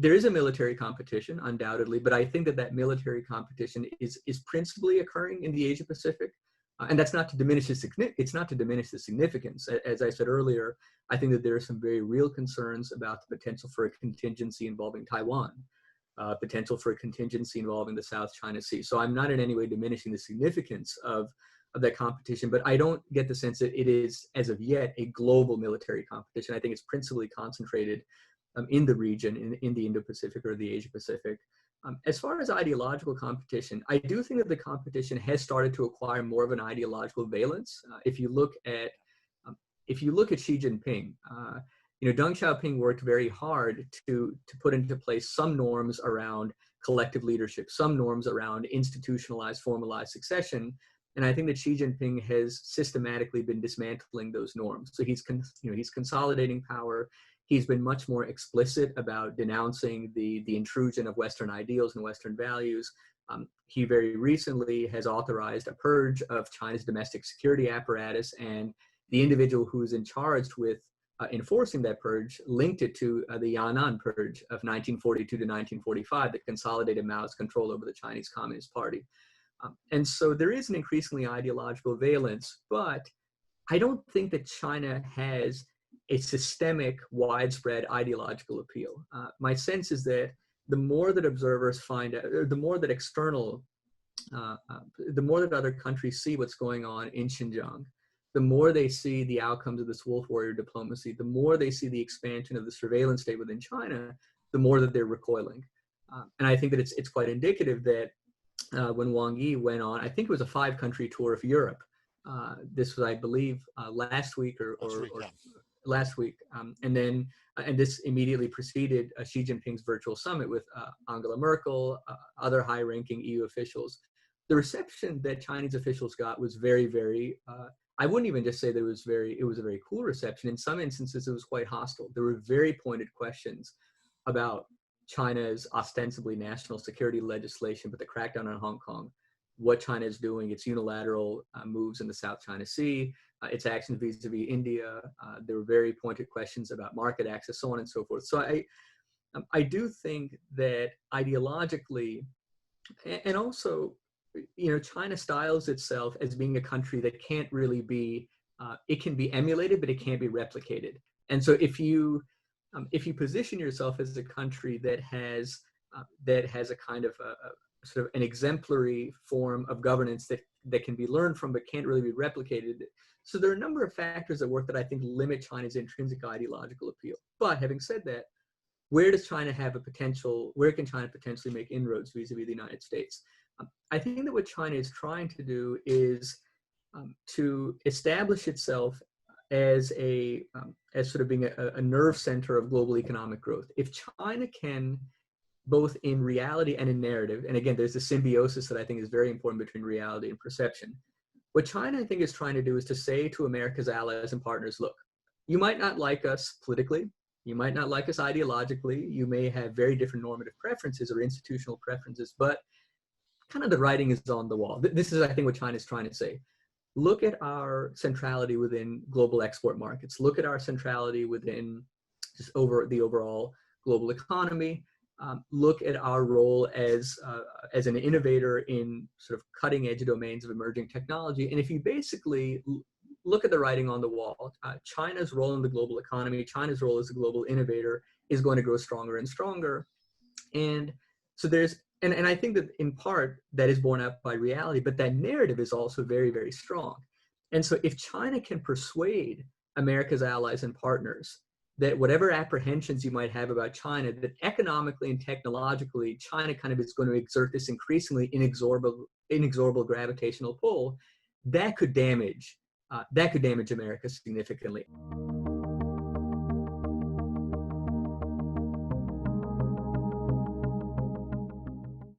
there is a military competition, undoubtedly, but I think that that military competition is principally occurring in the Asia Pacific. And that's not to diminish it's not to diminish the significance. As I said earlier, I think that there are some very real concerns about the potential for a contingency involving Taiwan, potential for a contingency involving the South China Sea. So I'm not in any way diminishing the significance of that competition, but I don't get the sense that it is, as of yet, a global military competition. I think it's principally concentrated in the region, in the Indo-Pacific or the Asia-Pacific. As far as ideological competition, I do think that the competition has started to acquire more of an ideological valence. If you look at Xi Jinping, Deng Xiaoping worked very hard to put into place some norms around collective leadership, some norms around institutionalized, formalized succession. And I think that Xi Jinping has systematically been dismantling those norms. So he's consolidating power. He's been much more explicit about denouncing the intrusion of Western ideals and Western values. He very recently has authorized a purge of China's domestic security apparatus, and the individual who's in charge with enforcing that purge linked it to the Yan'an purge of 1942 to 1945 that consolidated Mao's control over the Chinese Communist Party. And so there is an increasingly ideological valence, but I don't think that China has a systemic, widespread ideological appeal. My sense is that the more that observers find out, or the more that the more that other countries see what's going on in Xinjiang, the more they see the outcomes of this wolf warrior diplomacy, the more they see the expansion of the surveillance state within China, the more that they're recoiling. And I think that it's quite indicative that when Wang Yi went on, I think it was a 5-country tour of Europe. This was, I believe, last week or last week. And this immediately preceded Xi Jinping's virtual summit with Angela Merkel, other high-ranking EU officials. The reception that Chinese officials got was very, very, I wouldn't even just say that it was a very cool reception. In some instances, it was quite hostile. There were very pointed questions about China's ostensibly national security legislation, but the crackdown on Hong Kong, what China is doing, its unilateral moves in the South China Sea, its actions vis-a-vis India. There were very pointed questions about market access, so on and so forth. So I do think that ideologically, and also, China styles itself as being a country that can't really be, it can be emulated, but it can't be replicated. And so if you position yourself as a country that has a kind of a sort of an exemplary form of governance that can be learned from but can't really be replicated. So there are a number of factors at work that I think limit China's intrinsic ideological appeal. But having said that, where can China potentially make inroads vis-a-vis the United States? I think that what China is trying to do is to establish itself as sort of being a nerve center of global economic growth. If China can, both in reality and in narrative, and again, there's a symbiosis that I think is very important between reality and perception. What China, I think, is trying to do is to say to America's allies and partners, look, you might not like us politically, you might not like us ideologically, you may have very different normative preferences or institutional preferences, but kind of the writing is on the wall. This is, I think, what China is trying to say. Look at our centrality within global export markets. Look at our centrality within just the overall global economy. Look at our role as an innovator in sort of cutting-edge domains of emerging technology. And if you basically look at the writing on the wall, China's role in the global economy, China's role as a global innovator is going to grow stronger and stronger. And so and I think that in part that is borne out by reality, but that narrative is also very, very strong. And so if China can persuade America's allies and partners that whatever apprehensions you might have about China, that economically and technologically, China kind of is going to exert this increasingly inexorable gravitational pull, that could damage America significantly.